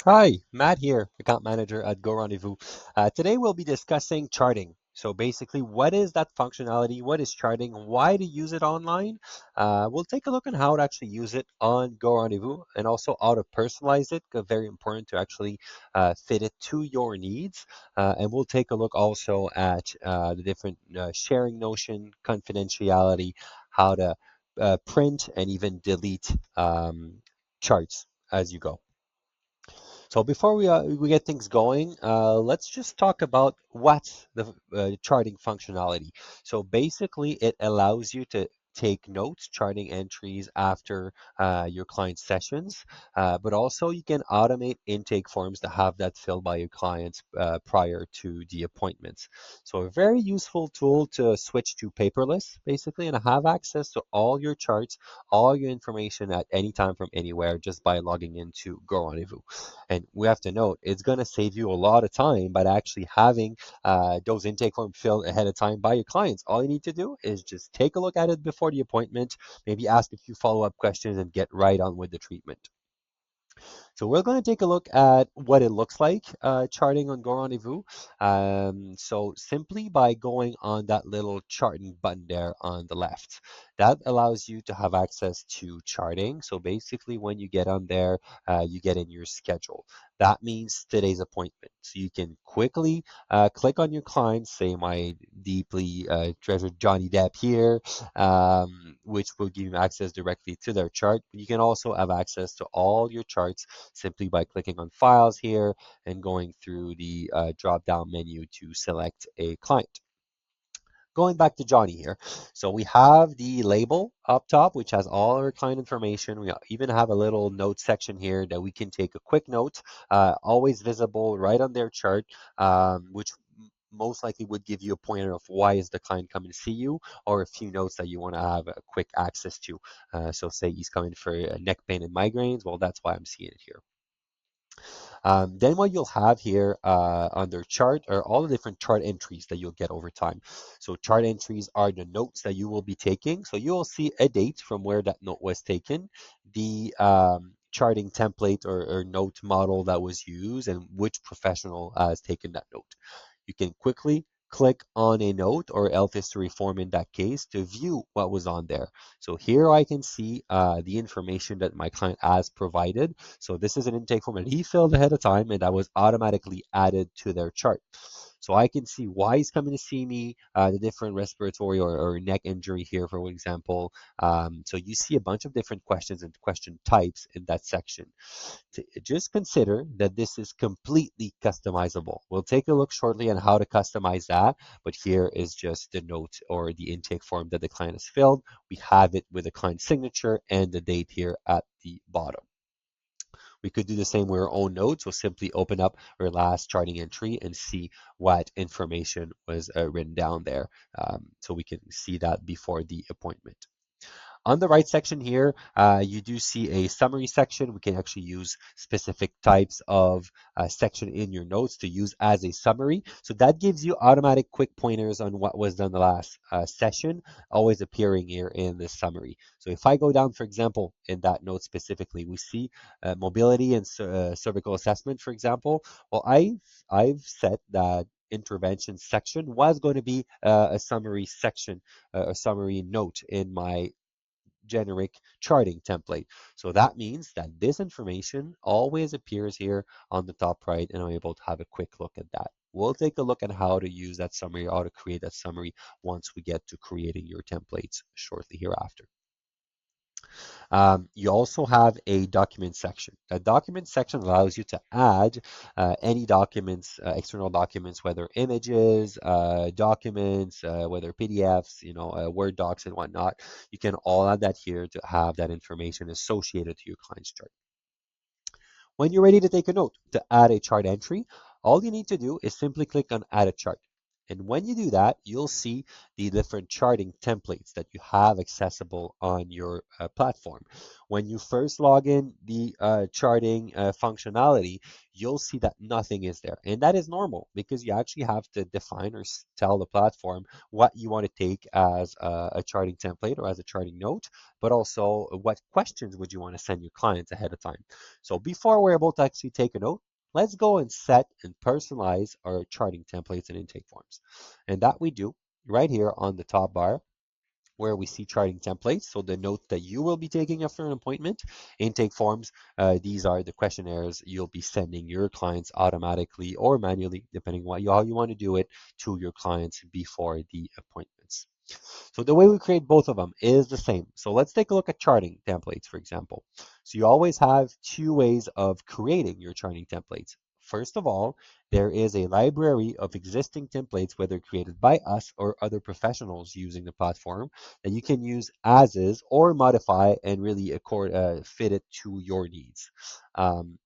Hi, Matt here, account manager at GoRendezvous. Today we'll be discussing charting. So basically, what is that functionality? What is charting? Why to use it online? We'll take a look on how to actually use it on GoRendezvous and also how to personalize it. Very important to actually fit it to your needs. And we'll take a look also at the different sharing notion, confidentiality, how to print and even delete charts as you go. So before we get things going, let's just talk about what's the charting functionality. So basically, it allows you to take notes, charting entries after your client sessions, but also you can automate intake forms to have that filled by your clients prior to the appointments. So a very useful tool to switch to paperless, basically, and have access to all your charts, all your information at any time from anywhere just by logging into Go Rendezvous. And we have to note, it's going to save you a lot of time by actually having those intake forms filled ahead of time by your clients. All you need to do is just take a look at it before the appointment, maybe ask a few follow-up questions, and get right on with the treatment. So we're going to take a look at what it looks like charting on Go Rendezvous. So simply by going on that little charting button there on the left, that allows you to have access to charting. So basically, when you get on there, you get in your schedule. That means today's appointment. So you can quickly click on your client, say my deeply treasured Johnny Depp here, which will give you access directly to their chart. You can also have access to all your charts simply by clicking on Files here and going through the drop-down menu to select a client. Going back to Johnny here. So we have the label up top, which has all our client information. We even have a little note section here that we can take a quick note, always visible right on their chart, which most likely would give you a pointer of why is the client coming to see you, or a few notes that you want to have a quick access to. So say he's coming for neck pain and migraines. Well, that's why I'm seeing it here. Then what you'll have here under chart are all the different chart entries that you'll get over time. So chart entries are the notes that you will be taking. So you'll see a date from where that note was taken, the charting template or note model that was used, and which professional has taken that note. You can quickly click on a note or health history form in that case to view what was on there. So here I can see the information that my client has provided. So this is an intake form that he filled ahead of time and that was automatically added to their chart. So I can see why he's coming to see me, the different respiratory or neck injury here, for example. So you see a bunch of different questions and question types in that section. Just consider that this is completely customizable. We'll take a look shortly on how to customize that, but here is just the note or the intake form that the client has filled. We have it with the client signature and the date here at the bottom. We could do the same with our own notes. We'll simply open up our last charting entry and see what information was written down there. So we can see that before the appointment. On the right section here, you do see a summary section. We can actually use specific types of section in your notes to use as a summary. So that gives you automatic quick pointers on what was done the last session, always appearing here in the summary. So if I go down, for example, in that note specifically, we see mobility and cervical assessment, for example. Well, I've set that intervention section was going to be a summary section, a summary note in my generic charting template. So that means that this information always appears here on the top right, and I'm able to have a quick look at that. We'll take a look at how to use that summary, how to create that summary once we get to creating your templates shortly hereafter. You also have a document section. A document section allows you to add any documents, external documents, whether images, documents, whether PDFs, Word docs and whatnot. You can all add that here to have that information associated to your client's chart. When you're ready to take a note to add a chart entry, all you need to do is simply click on Add a Chart. And when you do that, you'll see the different charting templates that you have accessible on your platform. When you first log in the charting functionality, you'll see that nothing is there. And that is normal because you actually have to define or tell the platform what you want to take as a charting template or as a charting note, but also what questions would you want to send your clients ahead of time. So before we're able to actually take a note, let's go and set and personalize our charting templates and intake forms. And that we do right here on the top bar where we see charting templates. So the note that you will be taking after an appointment, intake forms, these are the questionnaires you'll be sending your clients automatically or manually, depending on how you want to do it, to your clients before the appointments. So the way we create both of them is the same. So let's take a look at charting templates, for example. So you always have two ways of creating your charting templates. First of all, there is a library of existing templates, whether created by us or other professionals using the platform, that you can use as is or modify and really fit it to your needs. Um,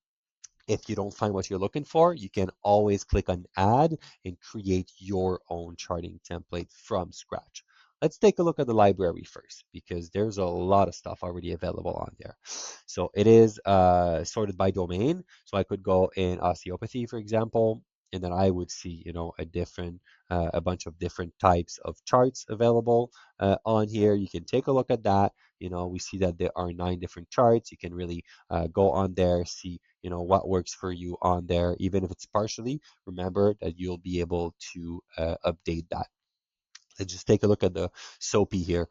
if you don't find what you're looking for, you can always click on Add and create your own charting template from scratch. Let's take a look at the library first because there's a lot of stuff already available on there. So it is sorted by domain. So I could go in osteopathy, for example, and then I would see, a bunch of different types of charts available on here. You can take a look at that. We see that there are 9 different charts. You can really go on there, see what works for you on there, even if it's partially. Remember that you'll be able to update that. Let's just take a look at the SOAPy here,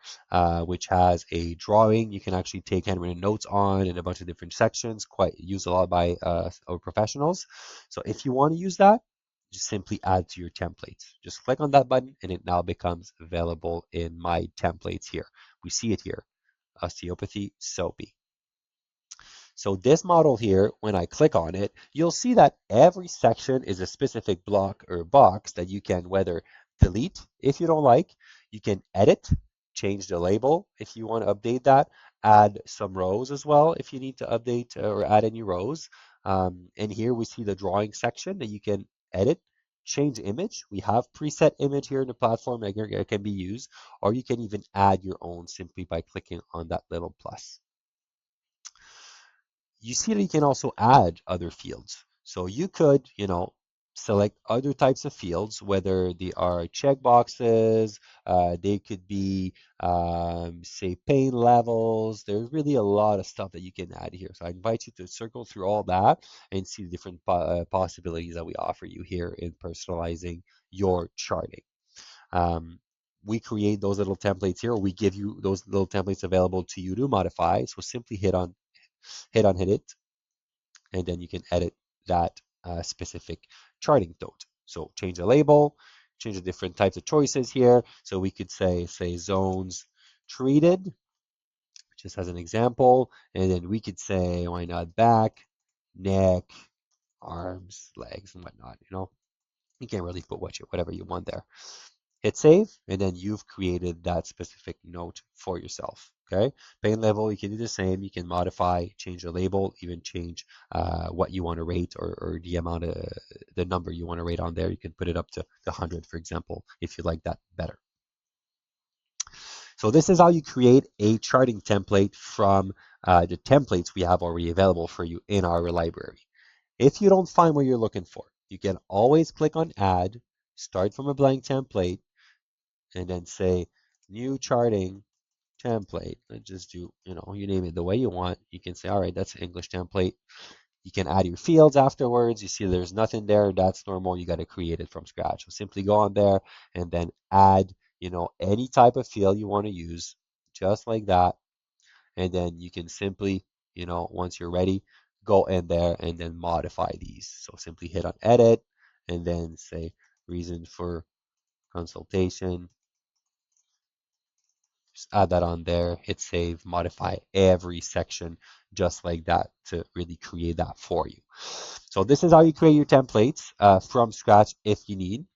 which has a drawing you can actually take handwritten notes on in a bunch of different sections, quite used a lot by our professionals. So if you want to use that, just simply add to your templates. Just click on that button and it now becomes available in my templates here. We see it here, osteopathy SOAPy. So this model here, when I click on it, you'll see that every section is a specific block or box that you can whether delete if you don't like, you can edit, change the label if you want to update that, add some rows as well if you need to update or add any rows. And here we see the drawing section that you can edit, change image. We have preset image here in the platform that can be used, or you can even add your own simply by clicking on that little plus. You see that you can also add other fields. So you could, select other types of fields, whether they are checkboxes, they could be, say, pain levels. There's really a lot of stuff that you can add here. So I invite you to circle through all that and see the different possibilities that we offer you here in personalizing your charting. Um, we create those little templates here. We give you those little templates available to you to modify. So simply hit it, and then you can edit that specific charting note. So change the label, change the different types of choices here. So we could say zones treated, just as an example, and then we could say, why not back, neck, arms, legs, and whatnot, You can't really put whatever you want there. Hit save, and then you've created that specific note for yourself. Okay, pain level, you can do the same. You can modify, change the label, even change what you want to rate or the amount of the number you want to rate on there. You can put it up to 100, for example, if you like that better. So this is how you create a charting template from the templates we have already available for you in our library. If you don't find what you're looking for, you can always click on Add, start from a blank template, and then say new charting template. Let's just do, you name it the way you want. You can say, all right, that's an English template. You can add your fields afterwards. You see there's nothing there. That's normal. You got to create it from scratch. So simply go on there and then add, any type of field you want to use, just like that. And then you can simply, once you're ready, go in there and then modify these. So simply hit on edit and then say reason for consultation. Just add that on there, hit save, modify every section just like that to really create that for you. So this is how you create your templates from scratch if you need.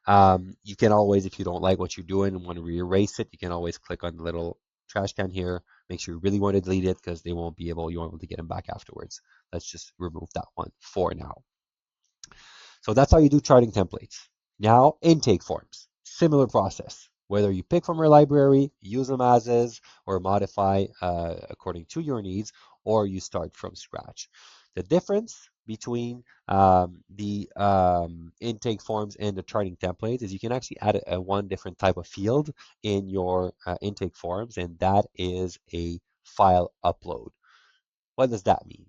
You can always, if you don't like what you're doing and want to erase it, you can always click on the little trash can here. Make sure you really want to delete it because you won't be able to get them back afterwards. Let's just remove that one for now. So that's how you do charting templates. Now, intake forms, similar process. Whether you pick from your library, use them as is, or modify according to your needs, or you start from scratch. The difference between the intake forms and the charting templates is you can actually add one different type of field in your intake forms, and that is a file upload. What does that mean?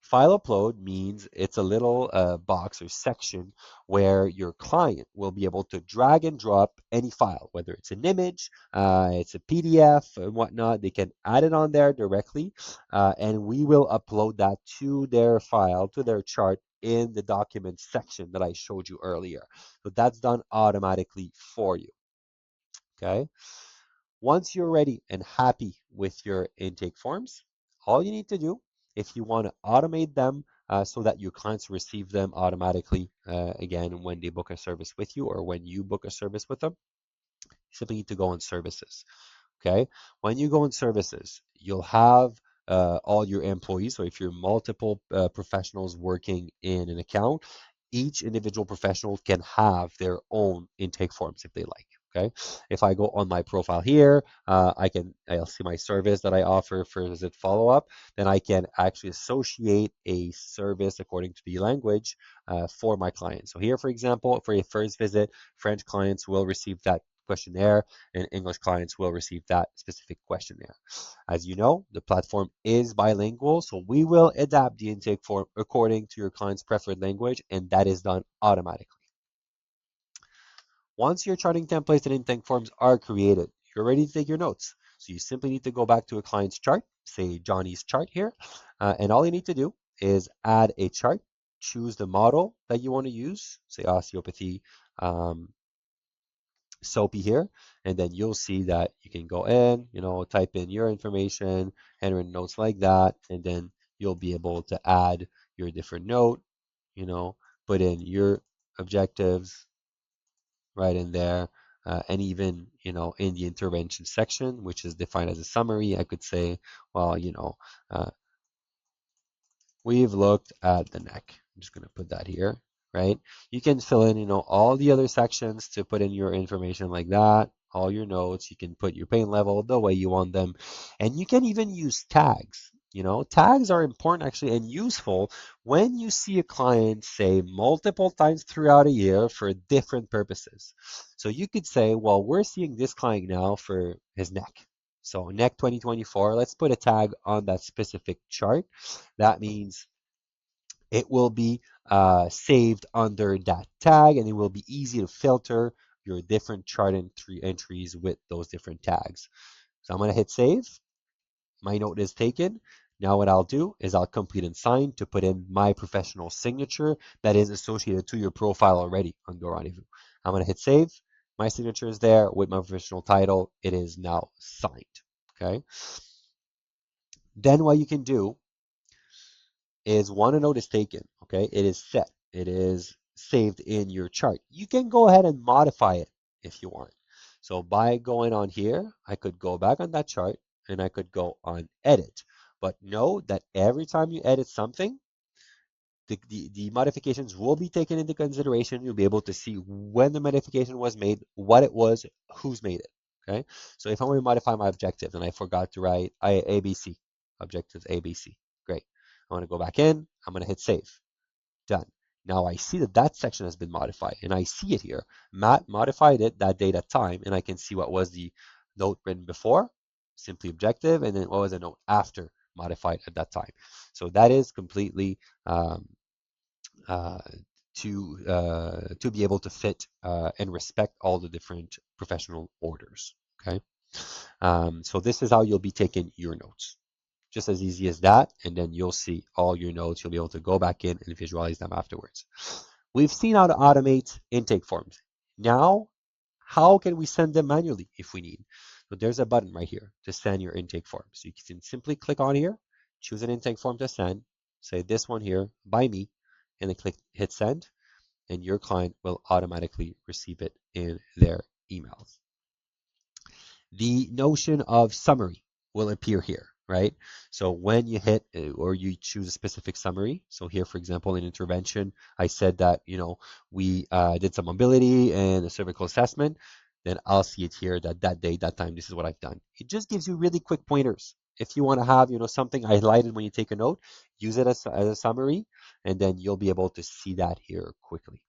File upload means it's a little box or section where your client will be able to drag and drop any file, whether it's an image, it's a PDF and whatnot. They can add it on there directly, and we will upload that to their file, to their chart in the document section that I showed you earlier. So that's done automatically for you. Okay. Once you're ready and happy with your intake forms, all you need to do, if you want to automate them so that your clients receive them automatically, again, when they book a service with you or when you book a service with them, you simply need to go on services. Okay. When you go in services, you'll have all your employees. So if you're multiple professionals working in an account, each individual professional can have their own intake forms if they like. Okay. If I go on my profile here, I'll see my service that I offer for visit follow-up. Then I can actually associate a service according to the language for my client. So here, for example, for a first visit, French clients will receive that questionnaire and English clients will receive that specific questionnaire. As you know, the platform is bilingual, so we will adapt the intake form according to your client's preferred language, and that is done automatically. Once your charting templates and intake forms are created, you're ready to take your notes. So you simply need to go back to a client's chart, say Johnny's chart here, and all you need to do is add a chart, choose the model that you want to use, say osteopathy, um, SOAPy here, and then you'll see that you can go in, type in your information, enter in notes like that, and then you'll be able to add your different note, you know, put in your objectives right in there, and even, in the intervention section, which is defined as a summary, I could say, well, uh, we've looked at the neck. I'm just going to put that here, right? You can fill in, all the other sections to put in your information like that, all your notes. You can put your pain level the way you want them. And you can even use tags. Tags are important actually and useful when you see a client say multiple times throughout a year for different purposes. So you could say, well, we're seeing this client now for his neck. So neck 2024, let's put a tag on that specific chart. That means it will be saved under that tag and it will be easy to filter your different chart entries with those different tags. So I'm going to hit save. My note is taken. Now what I'll do is I'll complete and sign to put in my professional signature that is associated to your profile already on GoRendezvous. I'm going to hit save. My signature is there with my professional title. It is now signed. Okay. Then what you can do is one note is taken, okay? It is set. It is saved in your chart. You can go ahead and modify it if you want. So by going on here, I could go back on that chart and I could go on edit. But know that every time you edit something, the modifications will be taken into consideration. You'll be able to see when the modification was made, what it was, who's made it. Okay. So if I want to modify my objective and I forgot to write ABC, objectives ABC, great. I want to go back in. I'm going to hit save. Done. Now I see that that section has been modified and I see it here. Matt modified it that date at time and I can see what was the note written before, simply objective, and then what was the note after modified at that time. So that is completely uh, to be able to fit and respect all the different professional orders. Okay, so this is how you'll be taking your notes. Just as easy as that, and then you'll see all your notes. You'll be able to go back in and visualize them afterwards. We've seen how to automate intake forms. Now, how can we send them manually if we need? So there's a button right here to send your intake form. So you can simply click on here, choose an intake form to send, say this one here by me, and then click hit send, and your client will automatically receive it in their emails. The notion of summary will appear here. right? So when you hit or you choose a specific summary, so here, for example, in intervention, I said that, we did some mobility and a cervical assessment, then I'll see it here that that day, that time, this is what I've done. It just gives you really quick pointers. If you want to have, something highlighted when you take a note, use it as a summary, and then you'll be able to see that here quickly.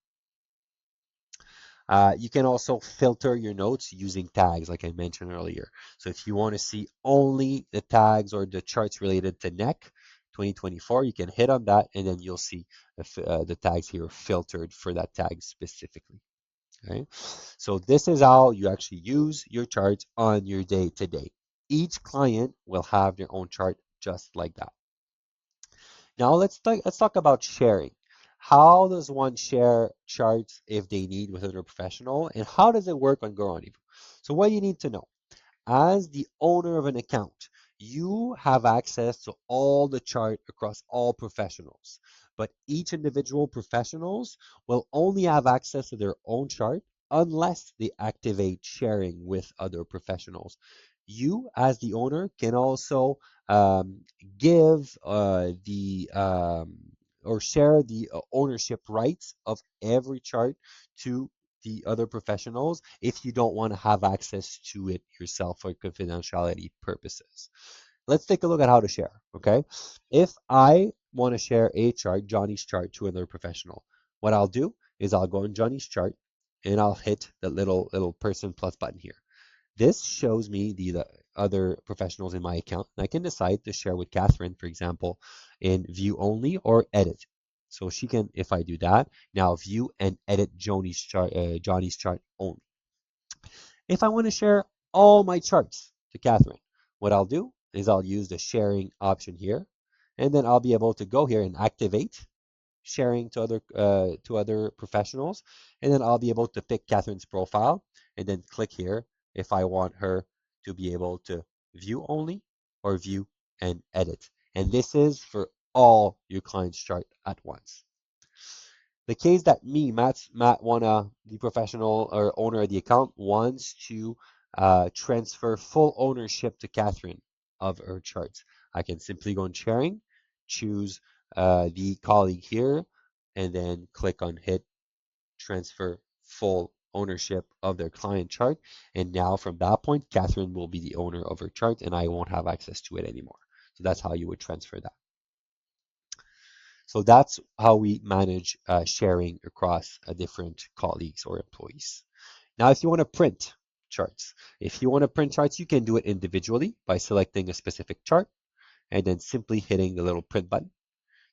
You can also filter your notes using tags, like I mentioned earlier. So if you want to see only the tags or the charts related to neck 2024, you can hit on that, and then you'll see the tags here filtered for that tag specifically. Okay, so this is how you actually use your charts on your day to day. Each client will have their own chart just like that. Now let's talk about sharing. How does one share charts if they need with another professional, and how does it work on GoRendezvous? So what you need to know, as the owner of an account, you have access to all the chart across all professionals, but each individual professionals will only have access to their own chart unless they activate sharing with other professionals. You, as the owner, can also give the or share the ownership rights of every chart to the other professionals if you don't want to have access to it yourself for confidentiality purposes. Let's take a look at how to share, okay? If I want to share a chart, Johnny's chart, to another professional, what I'll do is I'll go in Johnny's chart and I'll hit the little person plus button here. This shows me the other professionals in my account, and I can decide to share with Catherine, for example, in view only or edit. So she can, if I do that, now view and edit Johnny's chart only. If I want to share all my charts to Catherine, what I'll do is I'll use the sharing option here, and then I'll be able to go here and activate sharing to other professionals, and then I'll be able to pick Catherine's profile and then click here if I want her to be able to view only or view and edit. And this is for all your clients' chart at once. The case that Matt wanna, the professional or owner of the account, wants to transfer full ownership to Catherine of her charts. I can simply go in sharing, choose the colleague here, and then click on hit transfer full ownership of their client chart. And now from that point, Catherine will be the owner of her chart and I won't have access to it anymore. So that's how you would transfer that. So that's how we manage sharing across different colleagues or employees. Now, if you want to print charts, you can do it individually by selecting a specific chart and then simply hitting the little print button,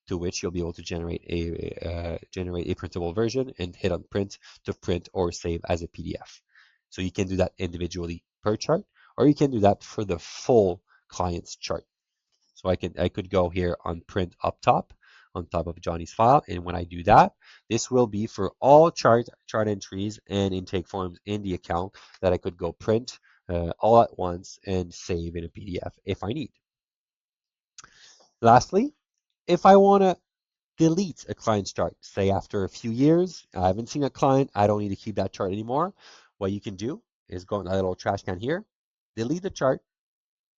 to which you'll be able to generate a printable version and hit on print to print or save as a PDF. So you can do that individually per chart, or you can do that for the full client's chart. So I could go here on print up top on top of Johnny's file. And when I do that, this will be for all chart entries and intake forms in the account that I could go print all at once and save in a PDF if I need. Lastly, if I want to delete a client's chart, say after a few years, I haven't seen a client, I don't need to keep that chart anymore. What you can do is go in that little trash can here, delete the chart,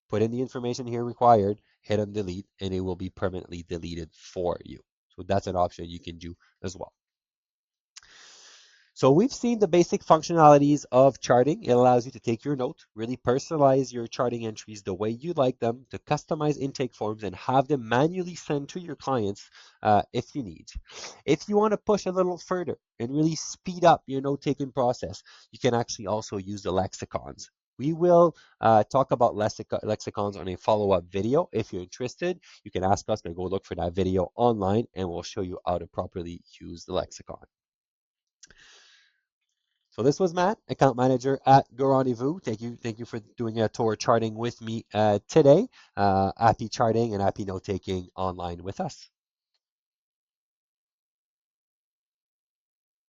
put in the information here required, hit on delete, and it will be permanently deleted for you. So that's an option you can do as well. So we've seen the basic functionalities of charting. It allows you to take your note, really personalize your charting entries the way you like them, to customize intake forms and have them manually sent to your clients if you need. If you want to push a little further and really speed up your note-taking process, you can actually also use the lexicons. We will talk about lexicons on a follow-up video. If you're interested, you can ask us and go look for that video online and we'll show you how to properly use the lexicon. So this was Matt, account manager at GoRendezvous. Thank you for doing a tour charting with me today. Happy charting and happy note taking online with us.